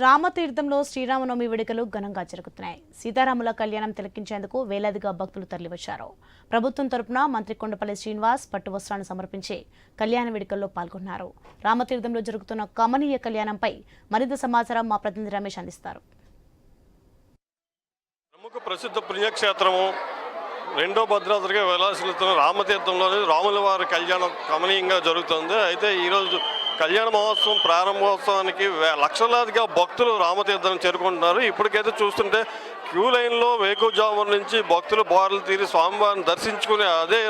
రామతీర్థంలో శ్రీరామనవమి వేడుకలు ఘనంగా జరుగుతున్నాయి. సీతారాముల కళ్యాణం తిలకించేందుకు వేలాదిగా భక్తులు తరలివచ్చారు. ప్రభుత్వం తరపున మంత్రి కొండపల్లి శ్రీనివాస్ పట్టు వస్త్రాలను సమర్పించి కళ్యాణ వేడుకల్లో పాల్గొన్నారు. రామతీర్థంలో జరుగుతున్న కమనీయ కళ్యాణంపై మరింత సమాచారం మా ప్రతినిధి రమేష్ అందిస్తారు. ప్రముఖ ప్రసిద్ధ పుణ్యక్షేత్రము రెండో భద్రాద్రిగా వెలాసిల్లుతున్న రామతీర్థంలోని రాముల వారి కళ్యాణం కమనీయంగా జరుగుతుంది. అయితే ఈరోజు కళ్యాణ మహోత్సవం ప్రారంభోత్సవానికి లక్షలాదిగా భక్తులు రామతీర్థం చేరుకుంటున్నారు. ఇప్పటికైతే చూస్తుంటే క్యూ లైన్లో వేకువజామున నుంచి భక్తులు బారులు తీరి స్వామివారిని దర్శించుకుని అదే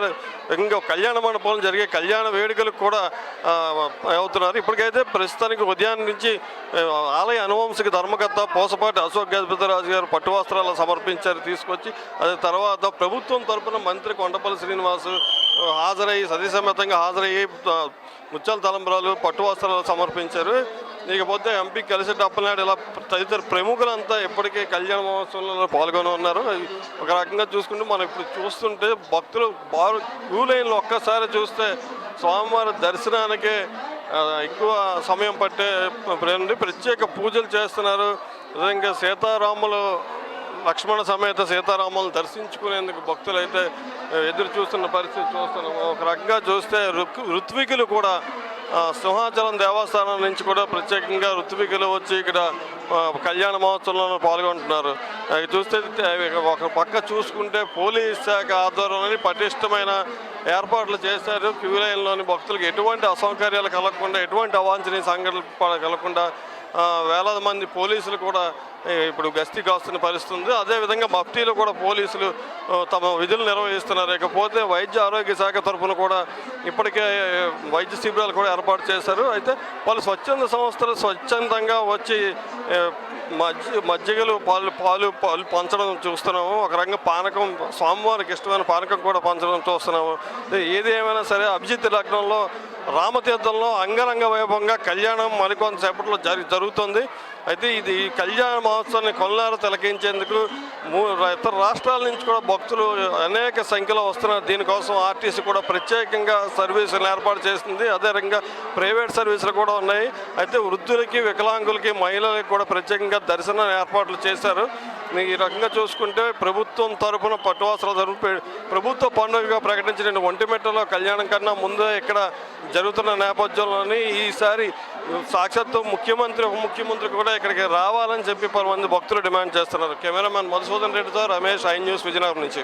ఇంకా కళ్యాణ మండపంలో జరిగే కళ్యాణ వేడుకలకు కూడా అవుతున్నారు. ఇప్పటికైతే ప్రస్తుతానికి ఉదయం నుంచి ఆలయ అనువంశిక ధర్మకర్త పోసపాటి అశోక్ గజపతిరాజు గారు పట్టు వస్త్రాలు సమర్పించారు తీసుకొచ్చి. అదే తర్వాత ప్రభుత్వం తరపున మంత్రి కొండపల్లి శ్రీనివాసు హాజరయ్యి సతీసమేతంగా హాజరయ్యి ముత్యాల తలంబ్రాలు పట్టు వస్త్రాలు సమర్పించారు. ఇకపోతే ఎంపీ కలిసిరెడ్డి అప్పలనాయుడు ఇలా తదితర ప్రముఖులంతా ఇప్పటికే కళ్యాణ మహోత్సవంలో పాల్గొని ఉన్నారు. ఒక రకంగా చూసుకుంటే మనం ఇప్పుడు చూస్తుంటే భక్తులు బారు క్యూ లైన్లో ఒక్కసారి చూస్తే స్వామివారి దర్శనానికే ఎక్కువ సమయం పట్టే ప్రత్యేక పూజలు చేస్తున్నారు. విధంగా సీతారాములు లక్ష్మణ సమేత సీతారాములను దర్శించుకునేందుకు భక్తులు అయితే ఎదురు చూస్తున్న పరిస్థితి చూస్తున్నాము. ఒక రకంగా చూస్తే ఋత్వికులు కూడా సింహాచలం దేవస్థానం నుంచి కూడా ప్రత్యేకంగా ఋత్వికులు వచ్చి ఇక్కడ కళ్యాణ మహోత్సవంలో పాల్గొంటున్నారు. చూస్తే ఒక పక్క చూసుకుంటే పోలీస్ శాఖ ఆధ్వర్యంలోని పటిష్టమైన ఏర్పాట్లు చేశారు. క్యూ లైన్లోని భక్తులకు ఎటువంటి అసౌకర్యాలు కలగకుండా ఎటువంటి అవాంఛనీయ సంఘటనలు కలగకుండా వేలాది మంది పోలీసులు కూడా ఇప్పుడు గస్తీ కాస్తున్న పరిస్థితి ఉంది. అదేవిధంగా మఫ్టీలో కూడా పోలీసులు తమ విధులు నిర్వహిస్తున్నారు. ఇకపోతే వైద్య ఆరోగ్య శాఖ తరఫున కూడా ఇప్పటికే వైద్య శిబిరాలు కూడా ఏర్పాటు చేశారు. అయితే పలు స్వచ్ఛంద సంస్థలు స్వచ్ఛందంగా వచ్చి మజ్జిగలు పాలు పంచడం చూస్తున్నాము. ఒక రంగం పానకం స్వామివారికి ఇష్టమైన పానకం కూడా పంచడం చూస్తున్నాము. ఏది ఏమైనా సరే అభిజిత్ లగ్నంలో రామతీర్థంలో అంగరంగ వైభవంగా కళ్యాణం మరికొంతసేపట్లో జరుగుతుంది. అయితే ఇది కళ్యాణ మహోత్సవాన్ని కొల్లార తిలకించేందుకు ఇతర రాష్ట్రాల నుంచి కూడా భక్తులు అనేక సంఖ్యలో వస్తున్నారు. దీనికోసం ఆర్టీసీ కూడా ప్రత్యేకంగా సర్వీసులు ఏర్పాటు చేసింది. అదే రకంగా ప్రైవేట్ సర్వీసులు కూడా ఉన్నాయి. అయితే వృద్ధులకి వికలాంగులకి మహిళలకి కూడా ప్రత్యేకంగా దర్శన ఏర్పాట్లు చేశారు. ఈ రకంగా చూసుకుంటే ప్రభుత్వం తరఫున పట్టువస్త్రాలు ప్రభుత్వ పండుగగా ప్రకటించిన ఒంటిమిట్టలో కళ్యాణం కన్నా ముందే ఇక్కడ జరుగుతున్న నేపథ్యంలోని ఈసారి సాక్షాత్తు ముఖ్యమంత్రి ఉప ముఖ్యమంత్రి కూడా ఇక్కడికి రావాలని చెప్పి 10 మంది భక్తులు డిమాండ్ చేస్తున్నారు. కెమెరామెన్ మధుసూదన్ రెడ్డితో రమేష్, ఐ న్యూస్, విజయనగరం నుంచి.